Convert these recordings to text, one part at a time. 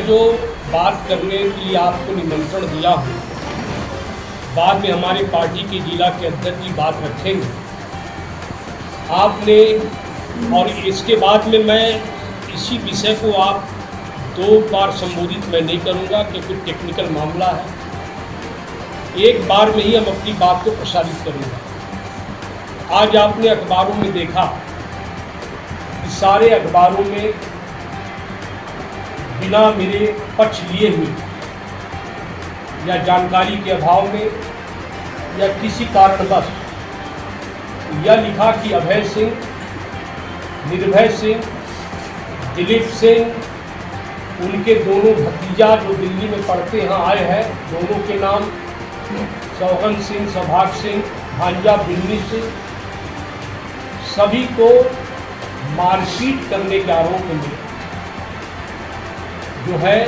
जो बात करने के लिए आपको निमंत्रण दिया हूँ, बाद में हमारी पार्टी के जिला के अध्यक्ष जी बात रखेंगे आपने, और इसके बाद में मैं इसी विषय को आप 2 बार संबोधित मैं नहीं करूँगा क्योंकि टेक्निकल मामला है। एक बार में ही हम अपनी बात को प्रसारित करेंगे। आज आपने अखबारों में देखा कि सारे अखबारों में बिना मेरे पक्ष लिए हुए या जानकारी के अभाव में या किसी कारणवश यह लिखा कि अभय सिंह, निर्भय सिंह, दिलीप सिंह, उनके दोनों भतीजा जो दिल्ली में पढ़ते यहाँ आए हैं, दोनों के नाम सौगन सिंह, सौभाग सिंह, भांजा बिन्नी सिंह, सभी को मारपीट करने के आरोप में जो है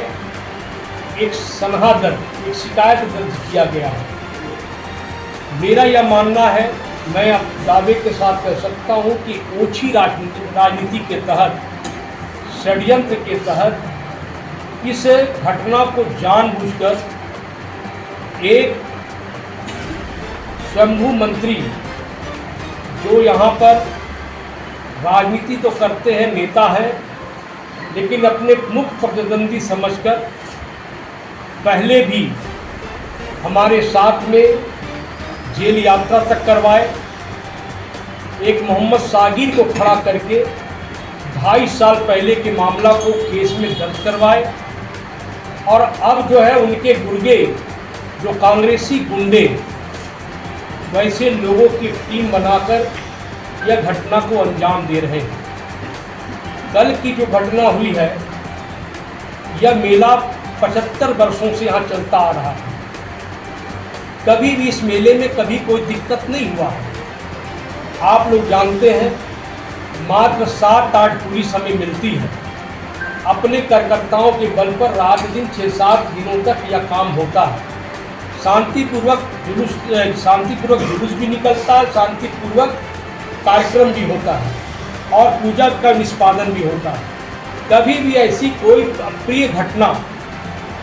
एक सनहा दर्ज, एक शिकायत दर्ज किया गया है। मेरा यह मानना है, मैं अब दावे के साथ कह सकता हूं कि ओछी राजनीति के तहत, षड्यंत्र के तहत इस घटना को जानबूझकर एक शंभू मंत्री जो यहाँ पर राजनीति तो करते हैं, नेता हैं, लेकिन अपने मुख्य प्रतिद्वंदी समझकर पहले भी हमारे साथ में जेल यात्रा तक करवाए, एक मोहम्मद सागिर को खड़ा करके 2.5 साल पहले के मामला को केस में दर्ज करवाए, और अब जो है उनके गुर्गे जो कांग्रेसी गुंडे वैसे लोगों की टीम बनाकर यह घटना को अंजाम दे रहे हैं। कल की जो घटना हुई है, यह मेला 75 वर्षों से यहाँ चलता आ रहा है। कभी भी इस मेले में कभी कोई दिक्कत नहीं हुआ है। आप लोग जानते हैं, मात्र 7-8 पुलिस हमें मिलती है। अपने कार्यकर्ताओं के बल पर रात दिन 6-7 दिनों तक यह काम होता है। शांतिपूर्वक जुलूस भी निकलता है, शांतिपूर्वक कार्यक्रम भी होता है और पूजा का निष्पादन भी होता है। कभी भी ऐसी कोई अप्रिय घटना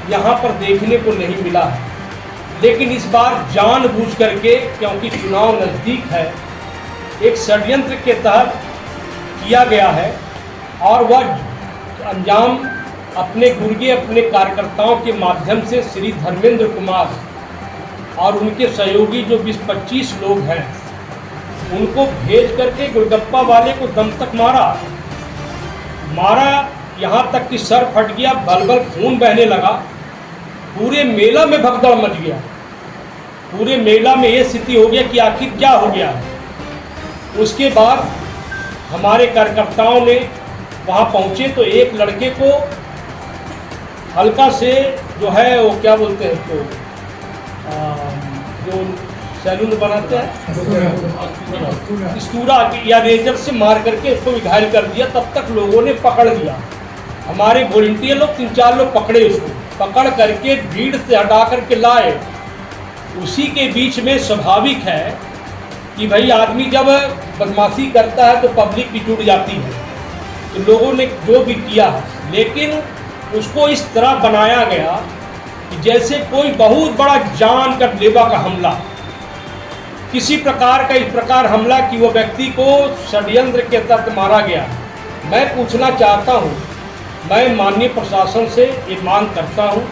यहाँ पर देखने को नहीं मिला है। लेकिन इस बार जानबूझ करके, क्योंकि चुनाव नज़दीक है, एक षड्यंत्र के तहत किया गया है और वह अंजाम अपने गुर्गे, अपने कार्यकर्ताओं के माध्यम से श्री धर्मेंद्र कुमार और उनके सहयोगी जो 20-25 लोग हैं, उनको भेज करके गोलगप्पा वाले को दम तक मारा, यहाँ तक कि सर फट गया, बल खून बहने लगा। पूरे मेला में भगदड़ मच गया। पूरे मेला में ये स्थिति हो गया कि आखिर क्या हो गया। उसके बाद हमारे कार्यकर्ताओं ने वहाँ पहुँचे तो एक लड़के को हल्का से जो है वो क्या बोलते हैं, तो जो सैलून बनाते हैं, स्तूरा या रेजर से मार करके उसको घायल कर दिया। तब तक लोगों ने पकड़ लिया, हमारे वॉलंटियर लोग 3-4 लोग पकड़े, उसको पकड़ करके भीड़ से हटा करके लाए। उसी के बीच में स्वाभाविक है कि भाई आदमी जब बदमाशी करता है तो पब्लिक भी जुट जाती है। तो लोगों ने जो भी किया, लेकिन उसको इस तरह बनाया गया कि जैसे कोई बहुत बड़ा जान का लेवा का हमला, किसी प्रकार का इस प्रकार हमला कि वो व्यक्ति को षड्यंत्र के तहत मारा गया। मैं पूछना चाहता हूँ, मैं माननीय प्रशासन से ये मांग करता हूँ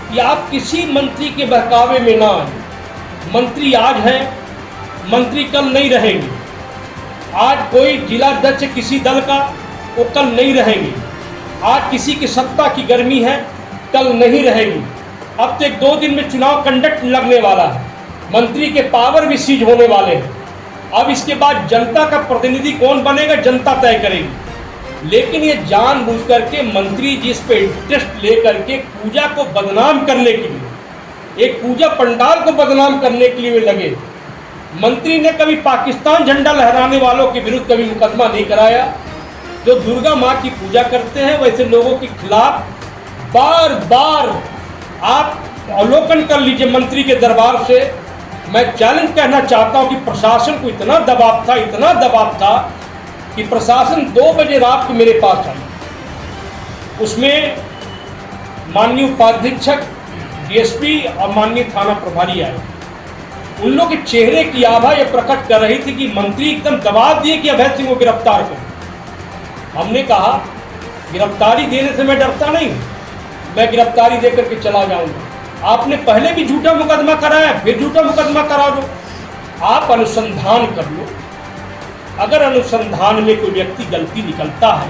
कि आप किसी मंत्री के बहकावे में ना आए। मंत्री आज हैं, मंत्री कल नहीं रहेंगे। आज कोई जिलाध्यक्ष किसी दल का, वो कल नहीं रहेंगे। आज किसी की सत्ता की गर्मी है, कल नहीं रहेगी। अब तो 1-2 दिन में चुनाव कंडक्ट लगने वाला है, मंत्री के पावर भी सीज होने वाले हैं। अब इसके बाद जनता का प्रतिनिधि कौन बनेगा, जनता तय करेगी। लेकिन ये जानबूझ करके मंत्री जी इस पे इंटरेस्ट ले करके पूजा को बदनाम करने के लिए, एक पूजा पंडाल को बदनाम करने के लिए लगे। मंत्री ने कभी पाकिस्तान झंडा लहराने वालों के विरुद्ध कभी मुकदमा नहीं कराया। जो दुर्गा माँ की पूजा करते हैं वैसे लोगों के खिलाफ बार बार आप अवलोकन कर लीजिए मंत्री के दरबार से। मैं चैलेंज कहना चाहता हूं कि प्रशासन को इतना दबाव था कि प्रशासन 2 बजे रात को मेरे पास आई। उसमें माननीय उपाधीक्षक, डीएसपी और माननीय थाना प्रभारी आए। उन लोग के चेहरे की आभा ये प्रकट कर रही थी कि मंत्री एकदम दबाव दिए कि अभय सिंह को गिरफ्तार करो। हमने कहा गिरफ्तारी देने से मैं डरता नहीं, मैं गिरफ्तारी दे करके चला जाऊंगा। आपने पहले भी झूठा मुकदमा कराया, फिर झूठा मुकदमा करा दो। आप अनुसंधान कर लो, अगर अनुसंधान में कोई व्यक्ति गलती निकलता है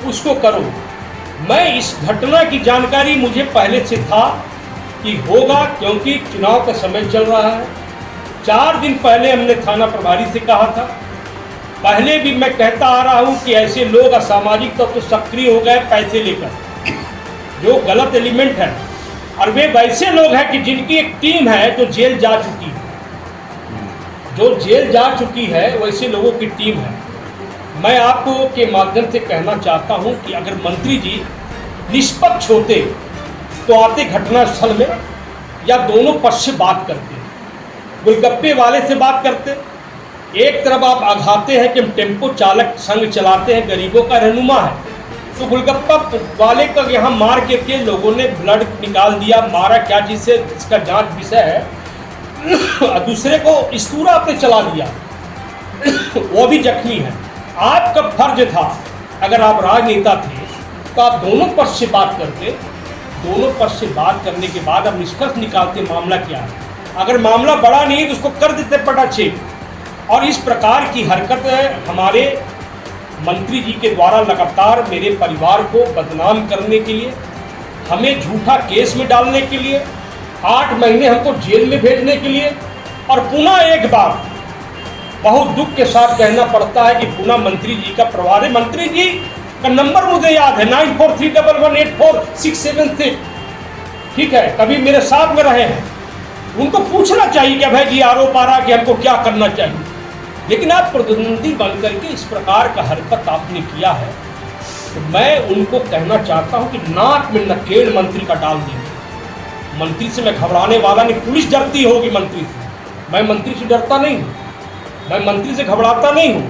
उसको करो। मैं इस घटना की जानकारी मुझे पहले से था कि होगा, क्योंकि चुनाव का समय चल रहा है। 4 दिन पहले हमने थाना प्रभारी से कहा था, पहले भी मैं कहता आ रहा हूं कि ऐसे लोग असामाजिक तत्व तो सक्रिय हो गए पैसे लेकर, जो गलत एलिमेंट है, और वे वैसे लोग हैं कि जिनकी एक टीम है जो जेल जा चुकी है, जो जेल जा चुकी है वैसे लोगों की टीम है। मैं आपको के माध्यम से कहना चाहता हूं कि अगर मंत्री जी निष्पक्ष होते तो आते घटनास्थल में, या दोनों पक्ष से बात करते, गोलगप्पे वाले से बात करते। एक तरफ आप आघाते हैं कि हम टेम्पो चालक संघ चलाते हैं, गरीबों का रहनुमा है, तो गोलगप्पा वाले का यहाँ मार के लोगों ने ब्लड निकाल दिया, मारा क्या चीज़ से इसका जांच विषय है। दूसरे को स्तूरा आपने चला दिया, वो भी जख्मी है। आपका फर्ज था, अगर आप राजनेता थे तो आप दोनों पक्ष से बात करते, दोनों पक्ष से बात करने के बाद अब निष्कर्ष निकालते मामला क्या है। अगर मामला बड़ा नहीं है तो उसको कर देते पटाक्षेप। और इस प्रकार की हरकत हमारे मंत्री जी के द्वारा लगातार मेरे परिवार को बदनाम करने के लिए, हमें झूठा केस में डालने के लिए, 8 महीने हमको जेल में भेजने के लिए, और पुनः एक बार बहुत दुख के साथ कहना पड़ता है कि पुनः मंत्री जी का प्रभार है। मंत्री जी का नंबर मुझे याद है 9431184676। ठीक है, कभी मेरे साथ में रहे हैं, उनको पूछना चाहिए कि भाई जी आरोप आ रहा कि हमको क्या करना चाहिए, लेकिन आप प्रतिनिधि बन करके इस प्रकार का हरकत आपने किया है। तो मैं उनको कहना चाहता हूं कि नाक में नकेल मंत्री का डाल देंगे। मंत्री से मैं घबराने वाला नहीं, पुलिस डरती होगी मंत्री से, मैं मंत्री से डरता नहीं हूँ, मैं मंत्री से घबराता नहीं हूँ।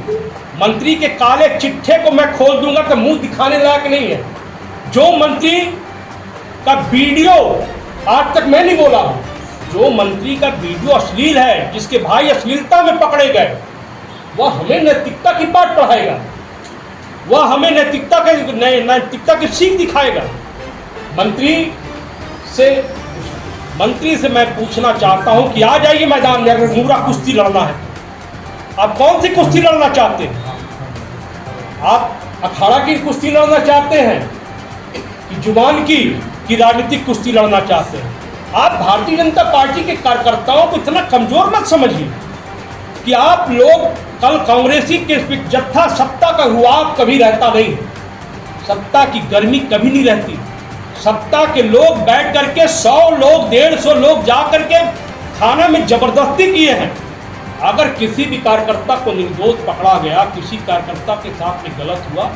मंत्री के काले चिट्ठे को मैं खोल दूंगा तो मुंह दिखाने लायक नहीं है। जो मंत्री का वीडियो आज तक मैं नहीं बोला हूँ, जो मंत्री का वीडियो अश्लील है, जिसके भाई अश्लीलता में पकड़े गए, वह हमें नैतिकता की बात पढ़ाएगा, वह हमें नैतिकता की सीख दिखाएगा। मंत्री से मैं पूछना चाहता हूं कि आ जाइए मैदान में, अगर मुर्रा कुश्ती लड़ना है। आप कौन सी कुश्ती लड़ना चाहते हैं? आप अखाड़ा की कुश्ती लड़ना चाहते हैं कि जुबान की राजनीतिक कुश्ती लड़ना चाहते हैं? आप भारतीय जनता पार्टी के कार्यकर्ताओं को इतना कमजोर मत समझिए कि आप लोग कल कांग्रेसी के जत्था, सत्ता का रुआब कभी रहता नहीं, सत्ता की गर्मी कभी नहीं रहती। सत्ता के लोग बैठ करके 100 लोग 150 लोग जा करके थाना में जबरदस्ती किए हैं। अगर किसी भी कार्यकर्ता को निर्दोष पकड़ा गया, किसी कार्यकर्ता के साथ में गलत हुआ,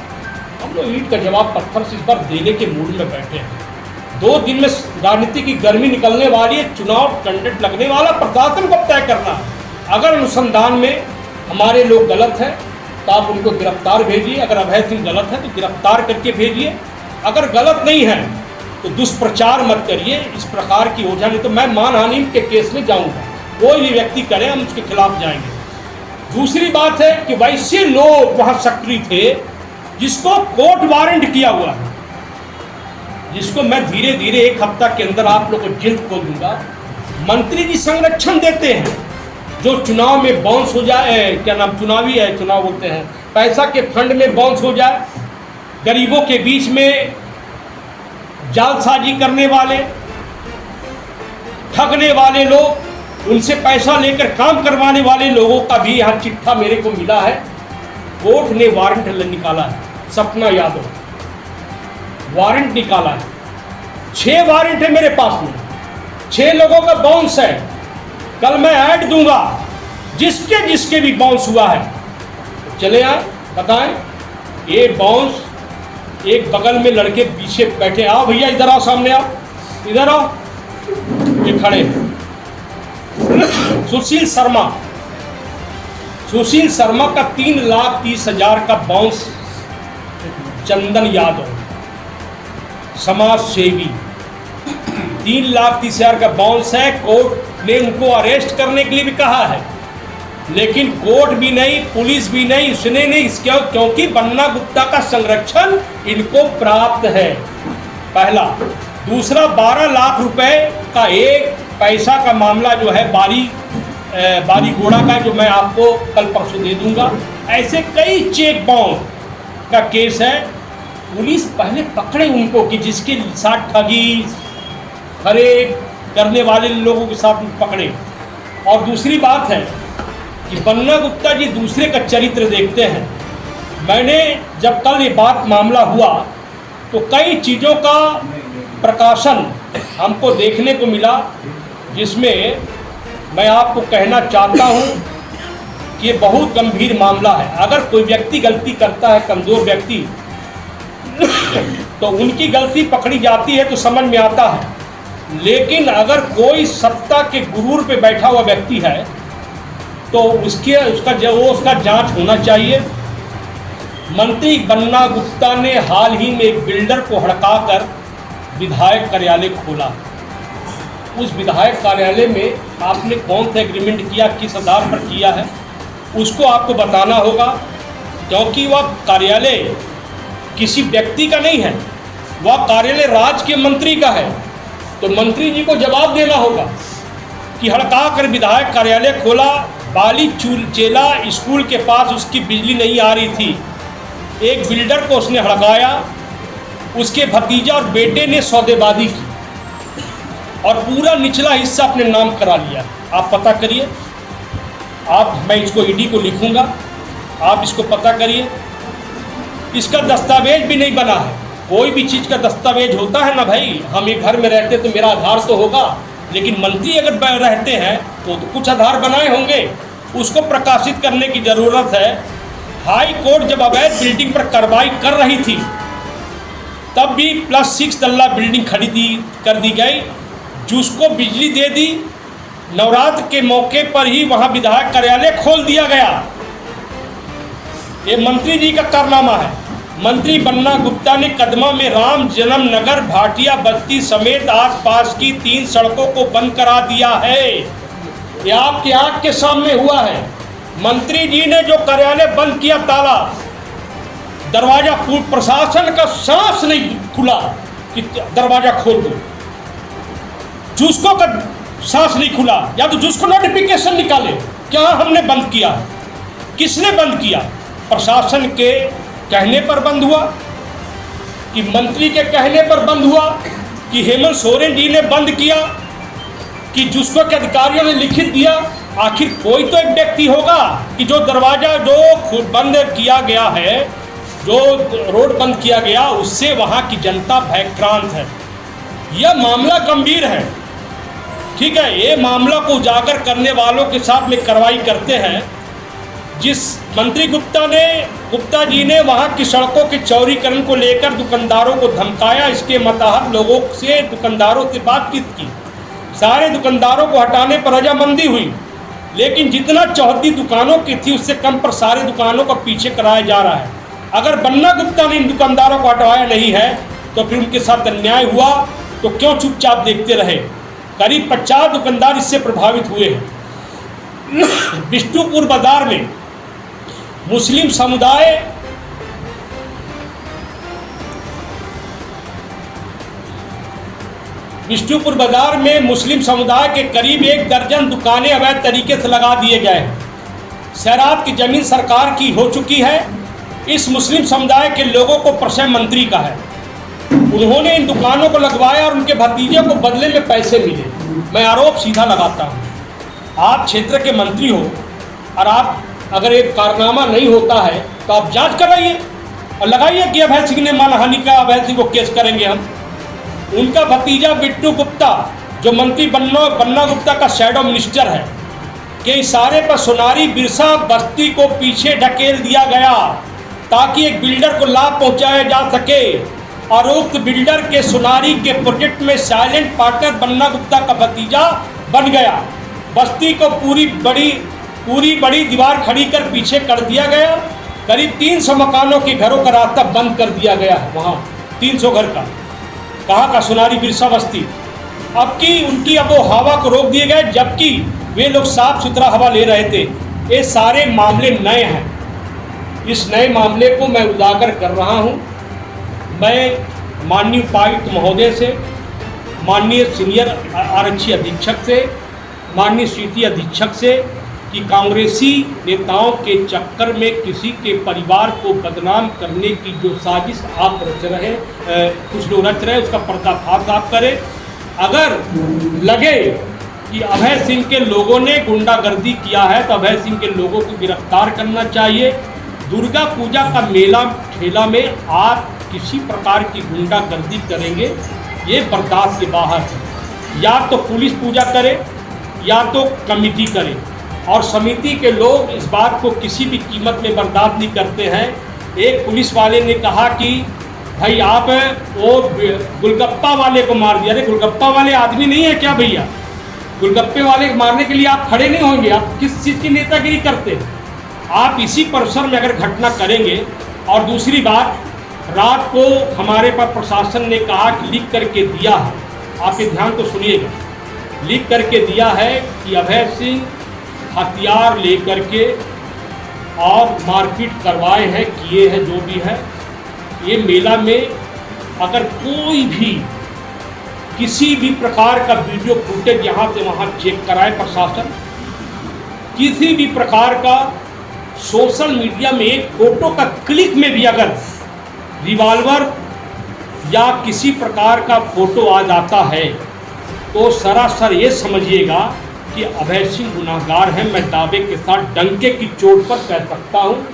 हम लोग ईंट का जवाब पत्थर से इस बार देने के मूड में बैठे हैं। 2 दिन में राजनीति की गर्मी निकलने वाली है, चुनाव कंटेंट लगने वाला, प्रशासन को तय करना है। अगर अनुसंधान में हमारे लोग गलत हैं तो आप उनको गिरफ्तार भेजिए, अगर अभय सिंह गलत है तो गिरफ्तार करके भेजिए, अगर गलत नहीं है तो दुष्प्रचार मत करिए इस प्रकार की ओझा, नहीं तो मैं मानहानि के केस में जाऊंगा। कोई भी व्यक्ति करे हम उसके खिलाफ जाएंगे। दूसरी बात है कि वैसे लोग वहां सक्रिय थे जिसको कोर्ट वारंट किया हुआ है, जिसको मैं धीरे धीरे 1 हफ्ता के अंदर आप लोग को जल्द खोल दूंगा। मंत्री जी संरक्षण देते हैं, जो चुनाव में बाउंस हो जाए, क्या नाम चुनावी है, चुनाव बोलते हैं, पैसा के फंड में बाउंस हो जाए, गरीबों के बीच में जालसाजी करने वाले, ठगने वाले लोग, उनसे पैसा लेकर काम करवाने वाले लोगों का भी यहाँ चिट्ठा मेरे को मिला है। कोर्ट ने वारंट निकाला है, सपना यादव वारंट निकाला है, 6 वारंट है मेरे पास में, 6 लोगों का बाउंस है। कल मैं ऐड दूंगा, जिसके भी बाउंस हुआ है चले आए बताएं। ये बाउंस, एक बगल में लड़के पीछे बैठे, आओ भैया इधर आओ, सामने आओ, इधर आओ, ये खड़े हैं। सुशील शर्मा का 3,30,000 का बाउंस। चंदन यादव समाज सेवी, 3,30,000 का बाउंस है। कोर्ट ने उनको अरेस्ट करने के लिए भी कहा है, लेकिन कोर्ट भी नहीं, पुलिस भी नहीं, उसने नहीं, क्योंकि बन्ना गुप्ता का संरक्षण इनको प्राप्त है, पहला। दूसरा, 12 लाख रुपए का एक पैसा का मामला जो है बारी घोड़ा का, जो मैं आपको कल परसों दे दूंगा। ऐसे कई चेक बाउंस का केस है। पुलिस पहले पकड़े उनको कि जिसके साथ ठगी फरेब करने वाले लोगों के साथ पकड़े। और दूसरी बात है कि बन्ना गुप्ता जी दूसरे का चरित्र देखते हैं। मैंने जब कल ये बात मामला हुआ तो कई चीज़ों का प्रकाशन हमको देखने को मिला, जिसमें मैं आपको कहना चाहता हूँ कि ये बहुत गंभीर मामला है। अगर कोई व्यक्ति गलती करता है, कमज़ोर व्यक्ति, तो उनकी गलती पकड़ी जाती है तो समझ में आता है। लेकिन अगर कोई सत्ता के गुरूर पे बैठा हुआ व्यक्ति है तो उसका जांच होना चाहिए। मंत्री बन्ना गुप्ता ने हाल ही में एक बिल्डर को हड़काकर विधायक कार्यालय खोला। उस विधायक कार्यालय में आपने कौन सा एग्रीमेंट किया, किस आधार पर किया है, उसको आपको बताना होगा, क्योंकि वह कार्यालय किसी व्यक्ति का नहीं है, वह कार्यालय राज्य के मंत्री का है। तो मंत्री जी को जवाब देना होगा कि हड़का कर विधायक कार्यालय खोला। बाली चेला स्कूल के पास उसकी बिजली नहीं आ रही थी, एक बिल्डर को उसने हड़काया, उसके भतीजा और बेटे ने सौदेबाजी की और पूरा निचला हिस्सा अपने नाम करा लिया। आप पता करिए, मैं इसको ईडी को लिखूंगा, आप इसको पता करिए। इसका दस्तावेज भी नहीं बना है। कोई भी चीज़ का दस्तावेज होता है ना भाई, हम एक घर में रहते तो मेरा आधार तो होगा, लेकिन मंत्री अगर रहते हैं तो कुछ आधार बनाए होंगे, उसको प्रकाशित करने की ज़रूरत है। हाई कोर्ट जब अवैध बिल्डिंग पर कार्रवाई कर रही थी तब भी +6 तल्ला बिल्डिंग कर दी गई, जिसको बिजली दे दी। नवरात्र के मौके पर ही वहाँ विधायक कार्यालय खोल दिया गया। ये मंत्री जी का कारनामा है। मंत्री बन्ना गुप्ता ने कदमा में राम जन्म नगर, भाटिया बस्ती समेत आसपास की 3 सड़कों को बंद करा दिया है। ये आपकी आंख के सामने हुआ है। मंत्री जी ने जो कार्यालय बंद किया, ताला दरवाजा, प्रशासन का सांस नहीं खुला कि दरवाजा खोल दो, जुस्को का सांस नहीं खुला, या तो जुस्को नोटिफिकेशन निकाले क्या हमने बंद किया। किसने बंद किया? प्रशासन के कहने पर बंद हुआ कि मंत्री के कहने पर बंद हुआ कि हेमंत सोरेन जी ने बंद किया कि जुस्को के अधिकारियों ने लिखित दिया। आखिर कोई तो एक व्यक्ति होगा कि जो दरवाज़ा जो बंद किया गया है, जो रोड बंद किया गया, उससे वहाँ की जनता भयक्रांत है। यह मामला गंभीर है, ठीक है। ये मामला को उजागर करने वालों के साथ में कार्रवाई करते हैं। जिस मंत्री गुप्ता जी ने वहाँ की सड़कों के चौड़ीकरण को लेकर दुकानदारों को धमकाया, इसके मतहत लोगों से, दुकानदारों से बातचीत की, सारे दुकानदारों को हटाने पर रजामंदी हुई, लेकिन जितना चौहद्दी दुकानों की थी उससे कम पर सारे दुकानों को पीछे कराया जा रहा है। अगर बन्ना गुप्ता ने इन दुकानदारों को हटवाया नहीं है तो फिर उनके साथ अन्याय हुआ तो क्यों चुपचाप देखते रहे। करीब 50 दुकानदार इससे प्रभावित हुए हैं। बिष्टुपुर बाजार में मुस्लिम समुदाय बिष्टुपुर बाजार में मुस्लिम समुदाय के करीब 1 दर्जन दुकानें अवैध तरीके से लगा दिए गए हैं। शराब की जमीन सरकार की हो चुकी है। इस मुस्लिम समुदाय के लोगों को प्रश्रय मंत्री का है। उन्होंने इन दुकानों को लगवाया और उनके भतीजे को बदले में पैसे मिले। मैं आरोप सीधा लगाता हूँ, आप क्षेत्र के मंत्री हो और आप अगर एक कारनामा नहीं होता है तो आप जांच कराइए और लगाइए कि अभय सिंह ने मानहानि का, अभय सिंह को केस करेंगे हम। उनका भतीजा बिट्टू गुप्ता जो मंत्री बन्ना गुप्ता का शैडो मिनिस्टर है, के इशारे पर सोनारी बिरसा बस्ती को पीछे ढकेल दिया गया ताकि एक बिल्डर को लाभ पहुंचाया जा सके और उक्त बिल्डर के सोनारी के प्रोजेक्ट में साइलेंट पार्टनर बन्ना गुप्ता का भतीजा बन गया। बस्ती को पूरी बड़ी दीवार खड़ी कर पीछे कर दिया गया। करीब 300 मकानों के घरों का रास्ता बंद कर दिया गया है। वहाँ 300 घर का, कहाँ का? सोनारी बिरसा बस्ती। अब की उनकी अब वो हवा को रोक दिए गए, जबकि वे लोग साफ सुथरा हवा ले रहे थे। ये सारे मामले नए हैं। इस नए मामले को मैं उजागर कर रहा हूँ। मैं माननीय उपायुक्त महोदय से, माननीय सीनियर आरक्षी अधीक्षक से, माननीय सिटी अधीक्षक से कि कांग्रेसी नेताओं के चक्कर में किसी के परिवार को बदनाम करने की जो साजिश आप रच रहे, कुछ लोग रच रहे, उसका पर्दाफाश आप करें। अगर लगे कि अभय सिंह के लोगों ने गुंडागर्दी किया है तो अभय सिंह के लोगों को गिरफ्तार करना चाहिए। दुर्गा पूजा का मेला ठेला में आप किसी प्रकार की गुंडागर्दी करेंगे, ये बर्दाश्त के बाहर है। या तो पुलिस पूजा करे या तो कमेटी करे, और समिति के लोग इस बात को किसी भी कीमत में बर्दाश्त नहीं करते हैं। एक पुलिस वाले ने कहा कि भाई आप वो गुलगप्पा वाले को मार दिया। अरे गुलगप्पा वाले आदमी नहीं है क्या भैया? गुलगप्पे वाले को मारने के लिए आप खड़े नहीं होंगे? आप किस चीज़ की नेतागिरी करते हैं? आप इसी परिसर में अगर घटना करेंगे। और दूसरी बात, रात को हमारे पास प्रशासन ने कहा कि लिख करके दिया है, आप ये ध्यान तो सुनिएगा, लिख करके दिया है कि अभय सिंह हथियार लेकर के और मारपीट करवाए हैं, किए हैं, जो भी है। ये मेला में अगर कोई भी किसी भी प्रकार का वीडियो फुटेज यहाँ से वहाँ चेक कराए प्रशासन, किसी भी प्रकार का सोशल मीडिया में एक फोटो का क्लिक में भी अगर रिवॉल्वर या किसी प्रकार का फोटो आ जाता है तो सरासर ये समझिएगा कि अभय सिंह गुनाहगार हैं। मैं दावे के साथ डंके की चोट पर कह सकता हूँ।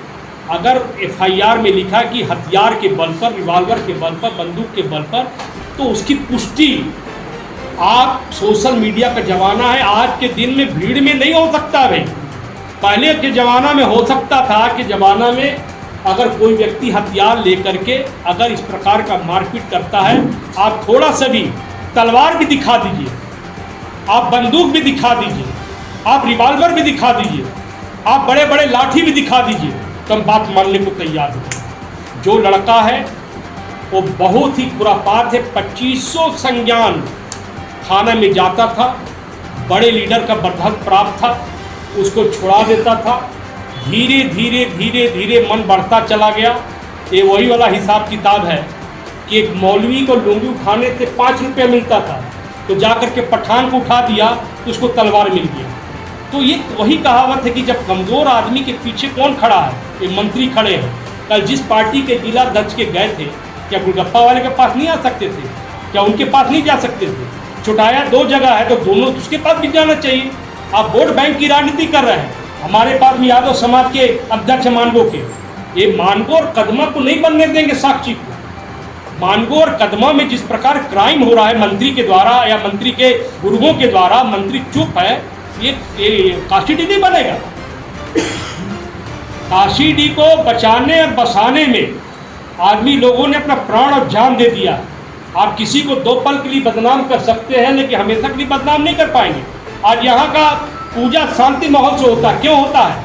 अगर एफआईआर में लिखा कि हथियार के बल पर, रिवॉल्वर के बल पर, बंदूक के बल पर, तो उसकी पुष्टि आप सोशल मीडिया का ज़माना है, आज के दिन में भीड़ में नहीं हो सकता भाई। पहले के ज़माना में हो सकता था कि ज़माना में अगर कोई व्यक्ति हथियार लेकर के अगर इस प्रकार का मारपीट करता है, आप थोड़ा सा भी तलवार भी दिखा दीजिए, आप बंदूक भी दिखा दीजिए, आप रिवॉल्वर भी दिखा दीजिए, आप बड़े बड़े लाठी भी दिखा दीजिए, तो हम बात मानने को तैयार हैं। जो लड़का है वो बहुत ही खुरापात है। 2500 संज्ञान थाना में जाता था, बड़े लीडर का बर्धक प्राप्त था, उसको छुड़ा देता था। धीरे धीरे धीरे धीरे मन बढ़ता चला गया। ये वही वाला हिसाब किताब है कि एक मौलवी को लुंगी उठाने से 5 रुपये मिलता था, तो जाकर के पठान को उठा दिया तो उसको तलवार मिल गया। तो ये वही कहावत है कि जब कमज़ोर आदमी के पीछे कौन खड़ा है? ये मंत्री खड़े हैं। कल जिस पार्टी के जिला अध्यक्ष के गए थे, क्या गुलगप्पा वाले के पास नहीं आ सकते थे? क्या उनके पास नहीं जा सकते थे? छुटाया 2 जगह है तो दोनों उसके पास भी जाना चाहिए। आप वोट बैंक की राजनीति कर रहे हैं। हमारे पास भी यादव समाज के अध्यक्ष मानगो के, ये मानगो और कदमा को नहीं बनने देंगे साक्षी को। मानगो और कदमा में जिस प्रकार क्राइम हो रहा है मंत्री के द्वारा या मंत्री के गुरुओं के द्वारा, मंत्री चुप है, ये काशीडी नहीं बनेगा। काशीडी को बचाने और बसाने में आदमी लोगों ने अपना प्राण और जान दे दिया। आप किसी को 2 पल के लिए बदनाम कर सकते हैं, लेकिन हमेशा के लिए बदनाम नहीं कर पाएंगे। आज यहाँ का पूजा शांति माहौल से होता है। क्यों होता है?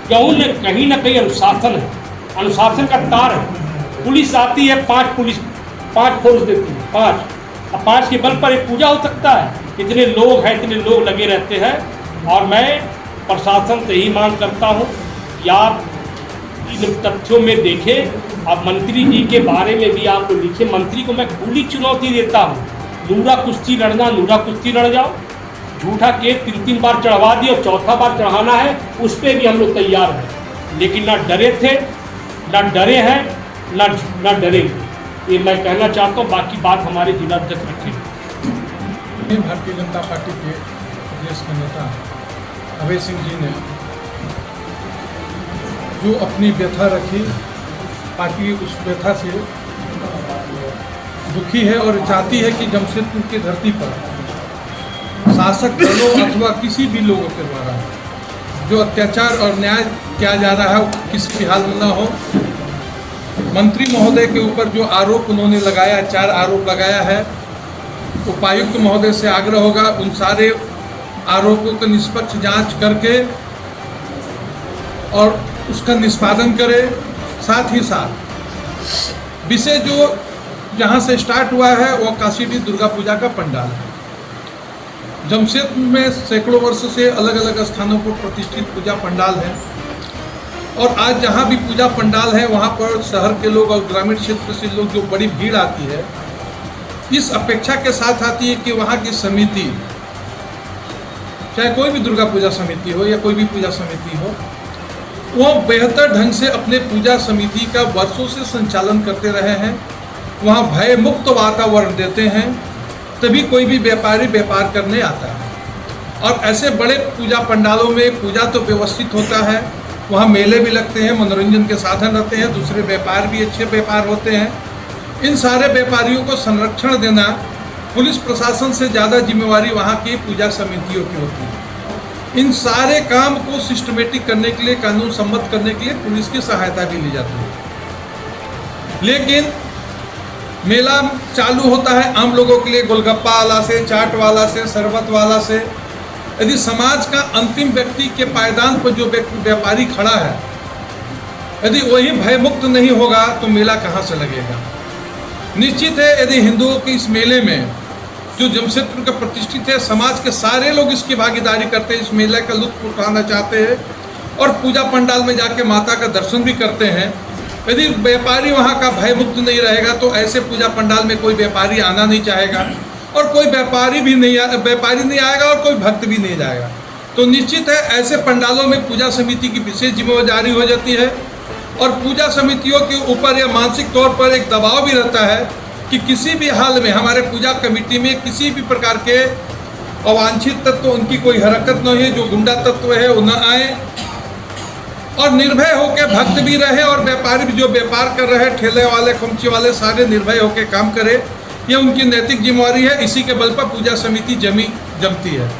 क्यों कहीं ना कहीं अनुशासन है, अनुशासन का तार है। पुलिस आती है, 5 फोर्स देती है, 5, अब 5 के बल पर एक पूजा हो सकता है? इतने लोग हैं, इतने लोग लगे रहते हैं। और मैं प्रशासन से ही मांग करता हूँ कि आप इन तथ्यों में देखें। आप मंत्री जी के बारे में भी आप लिखे। मंत्री को मैं खुली चुनौती देता हूँ, नूरा कुश्ती लड़ना, नूरा कुश्ती लड़ जाओ। झूठा केस 3 बार चढ़वा दिए और 4था बार चढ़ाना है, उस पर भी हम लोग तैयार हैं। लेकिन ना डरे थे, ना डरे हैं, ना डरेंगे। ये मैं कहना चाहता हूँ। बाकी बात हमारे जिला अध्यक्ष रखेंगे। भारतीय जनता पार्टी के प्रदेश के नेता अभय सिंह जी ने जो अपनी व्यथा रखी, पार्टी उस व्यथा से दुखी है और चाहती है कि जमशेदपुर की धरती पर शासक दलों अथवा किसी भी लोगों के द्वारा जो अत्याचार और न्याय किया जा रहा है वो किसी भी हाल में न हो। मंत्री महोदय के ऊपर जो आरोप उन्होंने लगाया, 4 आरोप लगाया है, उपायुक्त महोदय से आग्रह होगा उन सारे आरोपों का निष्पक्ष जांच करके और उसका निष्पादन करे। साथ ही साथ विषय जो यहाँ से स्टार्ट हुआ है वो काशीडी दुर्गा पूजा का पंडाल है। जमशेदपुर में सैकड़ों वर्ष से अलग अलग स्थानों पर प्रतिष्ठित पूजा पंडाल हैं और आज जहाँ भी पूजा पंडाल है वहाँ पर शहर के लोग और ग्रामीण क्षेत्र से लोग जो बड़ी भीड़ आती है, इस अपेक्षा के साथ आती है कि वहाँ की समिति, चाहे कोई भी दुर्गा पूजा समिति हो या कोई भी पूजा समिति हो, वो बेहतर ढंग से अपने पूजा समिति का वर्षों से संचालन करते रहे हैं। वहाँ भय मुक्त वातावरण देते हैं, तभी कोई भी व्यापारी व्यापार करने आता है। और ऐसे बड़े पूजा पंडालों में पूजा तो व्यवस्थित होता है, वहाँ मेले भी लगते हैं, मनोरंजन के साधन रहते हैं, दूसरे व्यापार भी अच्छे व्यापार होते हैं। इन सारे व्यापारियों को संरक्षण देना पुलिस प्रशासन से ज़्यादा जिम्मेवारी वहाँ की पूजा समितियों की होती है। इन सारे काम को सिस्टमेटिक करने के लिए, कानून सम्मत करने के लिए पुलिस की सहायता भी ली जाती है। लेकिन मेला चालू होता है आम लोगों के लिए, गोलगप्पा वाला से, चाट वाला से, शरबत वाला से। यदि समाज का अंतिम व्यक्ति के पायदान पर जो व्यापारी खड़ा है, यदि वही भयमुक्त नहीं होगा तो मेला कहाँ से लगेगा। निश्चित है यदि हिंदुओं के इस मेले में जो जमशेदपुर का प्रतिष्ठित है, समाज के सारे लोग इसकी भागीदारी करते हैं, इस मेले का लुत्फ उठाना चाहते हैं और पूजा पंडाल में जाके माता का दर्शन भी करते हैं। यदि व्यापारी वहाँ का भयमुक्त नहीं रहेगा तो ऐसे पूजा पंडाल में कोई व्यापारी आना नहीं चाहेगा और कोई व्यापारी नहीं आएगा और कोई भक्त भी नहीं जाएगा। तो निश्चित है ऐसे पंडालों में पूजा समिति की विशेष जिम्मेदारी हो जाती है और पूजा समितियों के ऊपर यह मानसिक तौर पर एक दबाव भी रहता है कि किसी भी हाल में हमारे पूजा कमेटी में किसी भी प्रकार के अवांछित तत्व, उनकी कोई हरकत न हो, जो गुंडा तत्व है वो न आए और निर्भय होकर भक्त भी रहे और व्यापारी भी जो व्यापार कर रहे हैं, ठेले वाले, खुमची वाले, सारे निर्भय होकर काम करे। ये उनकी नैतिक जिम्मेवारी है। इसी के बल पर पूजा समिति जमती है।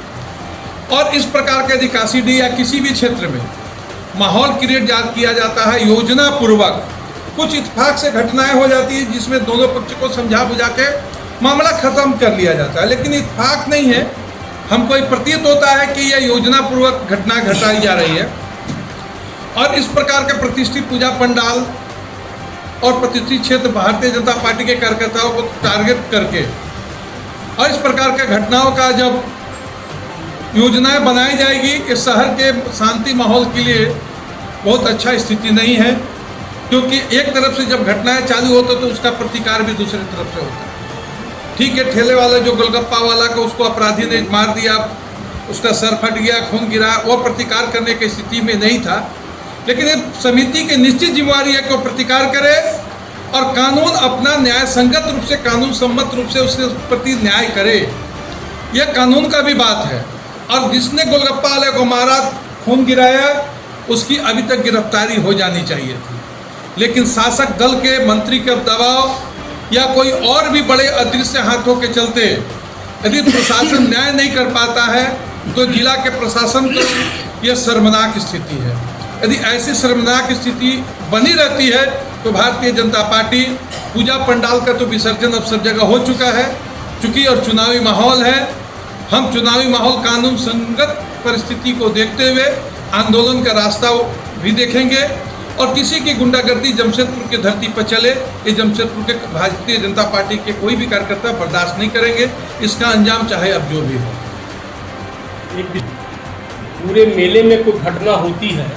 और इस प्रकार के यदि काशीडीह या किसी भी क्षेत्र में माहौल क्रिएट किया जाता है योजना पूर्वक, कुछ इत्तेफाक से घटनाएं हो जाती है जिसमें दोनों पक्ष को समझा बुझा के मामला खत्म कर लिया जाता है, लेकिन इत्तेफाक नहीं है। हमको प्रतीत होता है कि यह योजना पूर्वक घटना घटाई जा रही है और इस प्रकार के प्रतिष्ठित पूजा पंडाल और प्रतिष्ठित क्षेत्र भारतीय जनता पार्टी के कार्यकर्ताओं को टारगेट करके और इस प्रकार के घटनाओं का जब योजनाएं बनाई जाएगी, इस शहर के शांति माहौल के लिए बहुत अच्छा स्थिति नहीं है, क्योंकि एक तरफ से जब घटनाएं चालू होता तो उसका प्रतिकार भी दूसरी तरफ से होता है। ठीक है, ठेले वाला जो गोलगप्पा वाला को उसको अपराधी ने मार दिया, उसका सर फट गया, खून गिरा, वो प्रतिकार करने की स्थिति में नहीं था। लेकिन ये समिति की निश्चित जिम्मेवारी है कि वो प्रतिकार करे और कानून अपना न्याय संगत रूप से, कानून सम्मत रूप से उसके प्रति न्याय करे। यह कानून का भी बात है। और जिसने गोलगप्पा वाले को मारा, खून गिराया, उसकी अभी तक गिरफ्तारी हो जानी चाहिए थी। लेकिन शासक दल के मंत्री के दबाव या कोई और भी बड़े अदृश्य हाथों के चलते यदि प्रशासन न्याय नहीं कर पाता है तो जिला के प्रशासन को यह शर्मनाक स्थिति है। यदि ऐसी शर्मनाक स्थिति बनी रहती है तो भारतीय जनता पार्टी पूजा पंडाल का तो विसर्जन अब सब जगह हो चुका है, चूँकि और चुनावी माहौल है। हम चुनावी माहौल, कानून संगत परिस्थिति को देखते हुए आंदोलन का रास्ता भी देखेंगे और किसी की गुंडागर्दी जमशेदपुर की धरती पर चले, ये जमशेदपुर के भारतीय जनता पार्टी के कोई भी कार्यकर्ता बर्दाश्त नहीं करेंगे। इसका अंजाम चाहे अब जो भी हो। पूरे मेले में कोई घटना होती है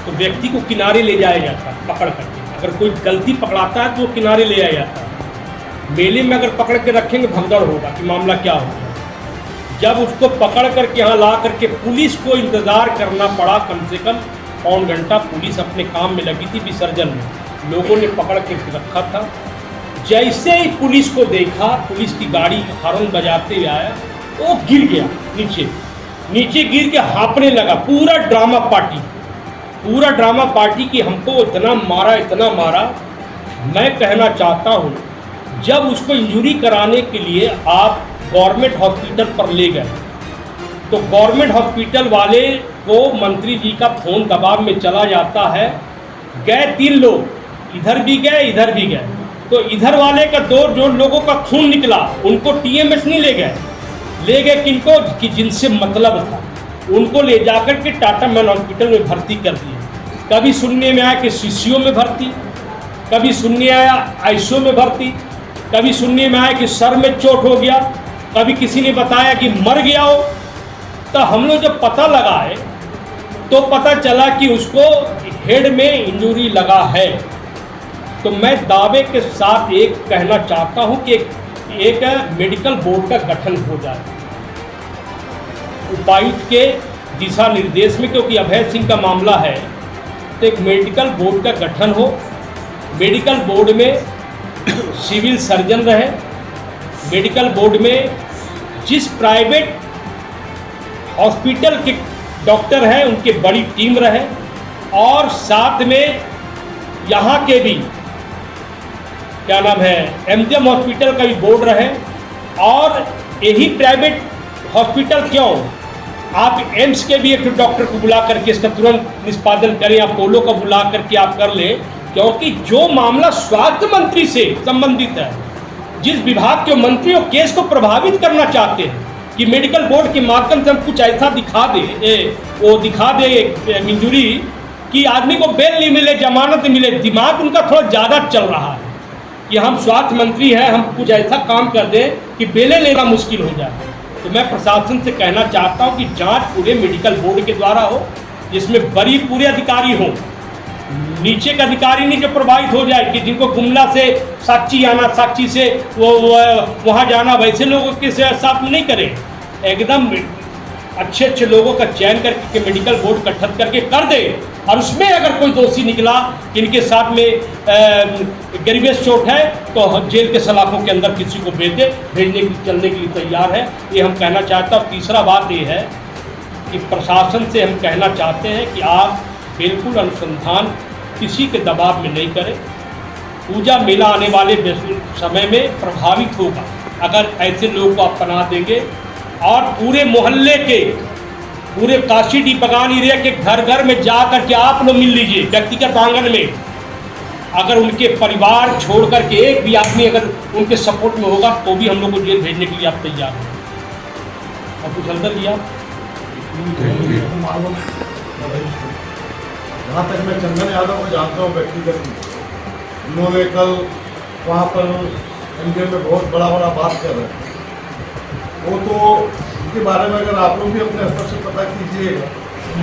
तो व्यक्ति को किनारे ले जाया जाता है पकड़ करके। अगर कोई गलती पकड़ाता है तो वो किनारे ले जाया जाता है। मेले में अगर पकड़ के रखेंगे भगदड़ होगा कि मामला क्या होगा। जब उसको पकड़ करके यहाँ ला करके पुलिस को इंतज़ार करना पड़ा, कम से कम पौन घंटा पुलिस अपने काम में लगी थी विसर्जन में। लोगों ने पकड़ के रखा था। जैसे ही पुलिस को देखा, पुलिस की गाड़ी हॉर्न बजाते हुए आया, वो गिर गया नीचे गिर के हाँपने लगा। पूरा ड्रामा पार्टी की हमको इतना मारा। मैं कहना चाहता हूँ, जब उसको इंजरी कराने के लिए आप गवर्नमेंट हॉस्पिटल पर ले गए तो गवर्नमेंट हॉस्पिटल वाले को मंत्री जी का फ़ोन दबाव में चला जाता है। गए 3 लोग, इधर भी गए, तो इधर वाले का 2 लोगों का खून निकला, उनको टीएमएस नहीं ले गए किनको, कि जिनसे मतलब था, उनको ले जाकर के टाटा मैन हॉस्पिटल में भर्ती कर दिए। कभी सुनने में आया कि सीसीओ में भर्ती, कभी सुनने आया आईसीयू में भर्ती, कभी सुनने में आया कि सर में चोट हो गया, कभी किसी ने बताया कि मर गया हो। तो हम लोग जब पता लगाए तो पता चला कि उसको हेड में इंजरी लगा है। तो मैं दावे के साथ एक कहना चाहता हूं कि एक मेडिकल बोर्ड का गठन हो जाए उपायुक्त के दिशा निर्देश में, क्योंकि अभय सिंह का मामला है। तो एक मेडिकल बोर्ड का गठन हो, मेडिकल बोर्ड में सिविल सर्जन रहे, मेडिकल बोर्ड में जिस प्राइवेट हॉस्पिटल के डॉक्टर हैं उनकी बड़ी टीम रहे, और साथ में यहाँ के भी क्या नाम है एमजीएम हॉस्पिटल का भी बोर्ड रहे। और यही प्राइवेट हॉस्पिटल क्यों, आप एम्स के भी एक डॉक्टर को बुला करके इसका तुरंत निष्पादन करें, अपोलो को बुला करके आप कर लें, क्योंकि जो मामला स्वास्थ्य मंत्री से संबंधित है, जिस विभाग के मंत्री वो केस को प्रभावित करना चाहते हैं कि मेडिकल बोर्ड के माध्यम से हम कुछ ऐसा दिखा दे इंजरी कि आदमी को बेल नहीं मिले, जमानत नहीं मिले। दिमाग उनका थोड़ा ज़्यादा चल रहा है कि हम स्वास्थ्य मंत्री हैं, हम कुछ ऐसा काम कर दें कि बेलें लेना मुश्किल हो जाए। तो मैं प्रशासन से कहना चाहता हूं कि जांच पूरे मेडिकल बोर्ड के द्वारा हो, जिसमें बड़ी पूरे अधिकारी हों, नीचे का अधिकारी नहीं जो प्रभावित हो जाए कि जिनको गुमला से साक्षी आना, साक्षी से वो वहाँ जाना, वैसे लोगों के साथ नहीं करें। एकदम अच्छे अच्छे लोगों का चयन करके मेडिकल बोर्ड गठित करके कर दे, और उसमें अगर कोई दोषी निकला कि इनके साथ में गरिबेश चोट है तो जेल के सलाखों के अंदर किसी को भेजने के चलने के लिए तैयार है। ये हम कहना चाहते हैं। और तीसरा बात ये है कि प्रशासन से हम कहना चाहते हैं कि आप बिल्कुल अनुसंधान किसी के दबाव में नहीं करें। पूजा मेला आने वाले समय में प्रभावित होगा अगर ऐसे लोग को आप पनाह देंगे। और पूरे मोहल्ले के, पूरे काशीडी बगान एरिया के घर घर में जा कर के आप लोग मिल लीजिए व्यक्तिगत आंगन में। अगर उनके परिवार छोड़ कर के एक भी आदमी अगर उनके सपोर्ट में होगा तो भी हम लोग को जेल भेजने के लिए आप तैयार हैं। और कुछ अंदर लिया जहाँ तक मैं चंदन यादव को जानता हूँ व्यक्तिगत, उन्होंने कल वहाँ पर एमजीएम में बहुत बड़ा बात कर रहे हैं। वो तो उनके बारे में अगर आप लोग भी अपने स्तर से पता कीजिएगा,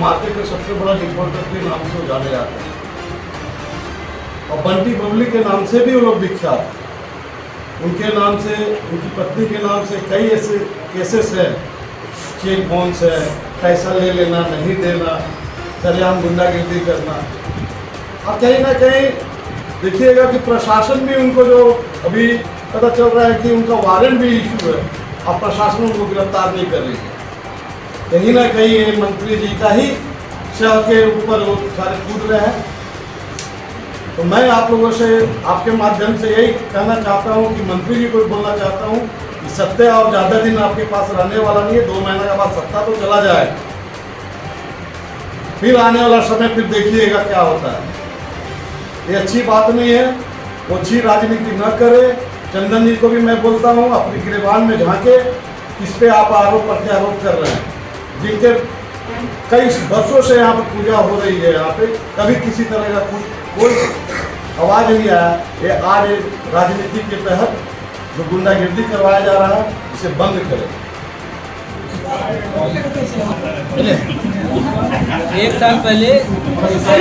मार्केट के सबसे बड़ा डिफॉल्टर के नाम से वो जाने जाते हैं, और बंटी पब्लिक के नाम से भी वो लोग विख्यात हैं। उनके नाम से, उनकी पत्नी के नाम से कई ऐसे केसेस हैं, चेक बाउंस है, पैसा ले लेना, नहीं देना, सरेआम गुंडागिर्दी करना। और कहीं ना कहीं देखिएगा कि प्रशासन भी उनको, जो अभी पता चल रहा है कि उनका वारंट भी इशू है और प्रशासन उनको गिरफ्तार नहीं कर रही है। कहीं ना कहीं ये मंत्री जी का ही शव के ऊपर वो सारे कूद रहे हैं। तो मैं आप लोगों से आपके माध्यम से यही कहना चाहता हूँ कि मंत्री जी को बोलना चाहता हूँ कि सत्ता और ज़्यादा दिन आपके पास रहने वाला नहीं है। 2 महीने के बाद सत्ता तो चला जाए, फिर आने वाला समय फिर देखिएगा क्या होता है। ये अच्छी बात नहीं है, वो अच्छी राजनीति न करे। चंदन जी को भी मैं बोलता हूँ, अपनी गिरबान में झांके, किस पे आप आरोप प्रत्यारोप कर रहे हैं, जिनके कई वर्षों से यहाँ पर पूजा हो रही है। यहाँ पे कभी किसी तरह का कोई आवाज़ नहीं आया। ये आज राजनीति के तहत जो गुंडागिर्दी करवाया जा रहा है, इसे बंद करें। 1 साल पहले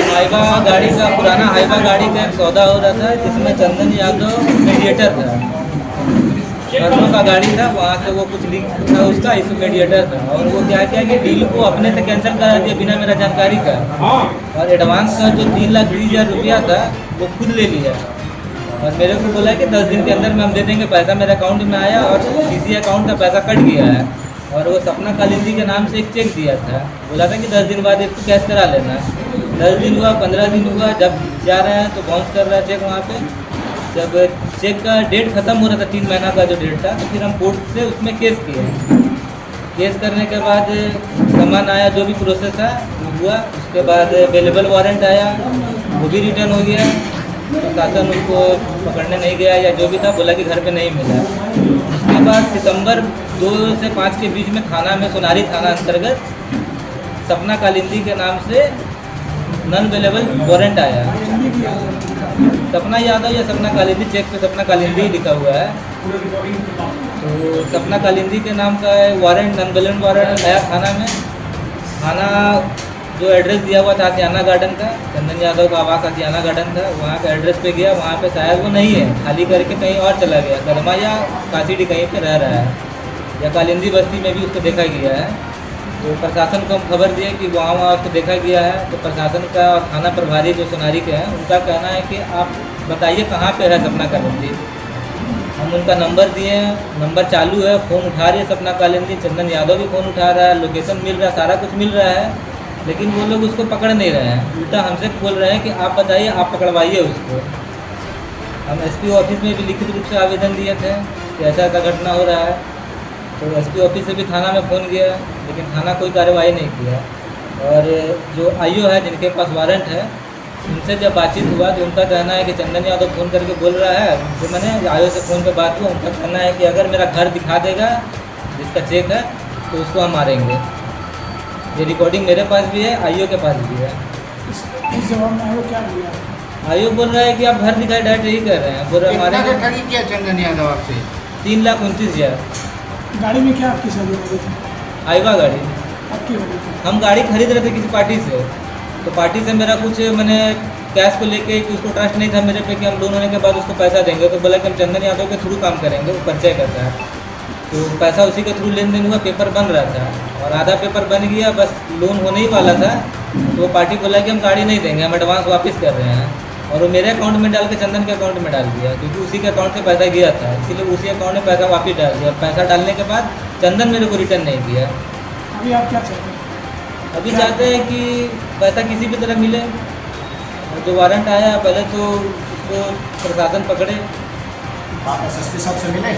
हाइवा गाड़ी का, पुराना हाइवा गाड़ी का एक सौदा हो रहा था, जिसमें चंदन यादव मीडिएटर था। कर्नों का गाड़ी था, वहाँ से वो कुछ लिंक था उसका, इस मीडिएटर था। और वो क्या किया कि डील को अपने से कैंसिल करा दिया बिना मेरा जानकारी का। और एडवांस का जो 3,20,000 रुपया था वो खुद ले लिया, और मेरे को बोला कि 10 दिन के अंदर में हम दे देंगे। पैसा मेरे अकाउंट में आया और सीसी अकाउंट का पैसा कट गया है। और वो सपना कालिंदी के नाम से एक चेक दिया था, बोला था कि 10 दिन बाद इसको कैश करा लेना। 10 दिन हुआ, 15 दिन हुआ, जब जा रहे हैं तो बाउंस कर रहा है चेक वहाँ पे। जब चेक का डेट ख़त्म हो रहा था, 3 महीना का जो डेट था, तो फिर हम कोर्ट से उसमें केस किए। केस करने के बाद सामान आया, जो भी प्रोसेस था वो हुआ। उसके बाद अवेलेबल वारंट आया, वो भी रिटर्न हो गया। तो शासन उसको पकड़ने नहीं गया या जो भी था, बोला कि घर पे नहीं मिला। उसके बाद सितंबर 2 से 5 के बीच में थाना में, सोनारी थाना अंतर्गत सपना कालिंदी के नाम से नॉन अवेलेबल वारंट आया। सपना यादव या सपना कालिंदी, चेक पे सपना कालिंदी लिखा हुआ है। तो सपना कालिंदी के नाम का वारंट अनबैलेंस वारंट आया थाना में। थाना जो एड्रेस दिया हुआ था आसियाना गार्डन का, चंदन यादव का आवास आसियाना गार्डन था, वहाँ का एड्रेस पे गया, वहाँ पे शायद वो नहीं है, खाली करके कहीं और चला गया, करमा या कासीडी कहीं पे रह रहा है, या कालिंदी बस्ती में भी उसको देखा गया है। तो प्रशासन को हम खबर दिए कि वहाँ उसको देखा गया है। तो प्रशासन का और थाना प्रभारी जो सोनारी के हैं, उनका कहना है कि आप बताइए कहाँ पे है सपना कालिंदी। हम उनका नंबर दिए, नंबर चालू है, फ़ोन उठा रही है सपना कालिंदी, चंदन यादव भी फ़ोन उठा रहा है, लोकेशन मिल रहा है, सारा कुछ मिल रहा है, लेकिन वो लोग उसको पकड़ नहीं रहे हैं। उल्टा हमसे बोल रहे हैं कि आप बताइए, आप पकड़वाइए उसको। हम एसपी ऑफिस में भी लिखित रूप से आवेदन दिए थे कि ऐसा ऐसा घटना हो रहा है। तो एसपी ऑफिस से भी थाना में फ़ोन किया, लेकिन थाना कोई कार्रवाई नहीं किया। और जो आईओ है जिनके पास वारंट है, उनसे जब बातचीत हुआ तो उनका कहना है कि चंदन यादव फ़ोन करके बोल रहा है, जो मैंने आईओ से फ़ोन पे बात हुआ, उनका कहना है कि अगर मेरा घर दिखा देगा जिसका चेक है तो उसको हम मारेंगे। ये रिकॉर्डिंग मेरे पास भी है, आईओ के पास भी है। इस जवाब में आयोग क्या दिया? आईओ बोल रहा है कि आप घर दिखाए डायरेक्ट यही कर रहे हैं, बोल रहे कितना का हमारे ठगी किया चंदन यादव आपसे? 3,29,000 गाड़ी में क्या आपकी सवारी वाली थी? आईवा गाड़ी। आपकी वाली थी? हम गाड़ी खरीद रहे थे किसी पार्टी से, तो पार्टी से मेरा कुछ मैंने कैश को लेके कि उसको ट्रस्ट नहीं था मेरे पे कि हम लोन होने के बाद उसको पैसा देंगे। तो बोला कि हम चंदन यादव के थ्रू काम करेंगे, वो परिचय करता है। तो पैसा उसी के थ्रू लेन देन हुआ, पेपर बन रहा था और आधा पेपर बन गया, बस लोन होने ही वाला था। तो वो पार्टी बोला कि हम गाड़ी नहीं देंगे, हम एडवांस वापस कर रहे हैं। और वो मेरे अकाउंट में डाल के चंदन के अकाउंट में डाल दिया, क्योंकि उसी के अकाउंट से पैसा गया था, इसीलिए उसी अकाउंट में पैसा वापस डाल दिया। और पैसा डालने के बाद चंदन मेरे को रिटर्न नहीं किया। अभी आप क्या चाहते हैं? अभी चाहते हैं कि पैसा किसी भी तरह मिले। और जो वारंट आया पहले तो उसको प्रशासन पकड़े। आप एसएसपी साहब से मिले?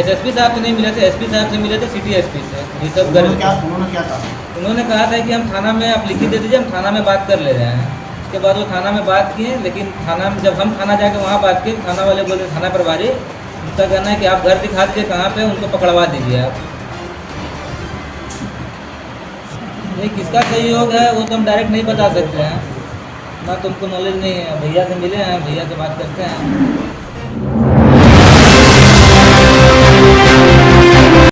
एसएसपी साहब से नहीं मिले थे, एसपी साहब से मिले थे, सिटी एसपी से। ये सब उन्होंने क्या कहा? उन्होंने कहा था कि हम थाना में आप लिखित दे दीजिए, हम थाना में बात कर ले रहे हैं। उसके बाद वो थाना में बात किए, लेकिन थाना में जब हम थाना जाके वहाँ बात किए, थाना वाले बोले, थाना प्रभारी उनका कहना है कि आप घर दिखा दीजिए कहाँ पे, उनको पकड़वा दीजिए आप। ये किसका सहयोग है वो तो हम डायरेक्ट नहीं बता सकते हैं ना, तुमको नॉलेज नहीं है। भैया से मिले हैं, भैया से बात करते हैं।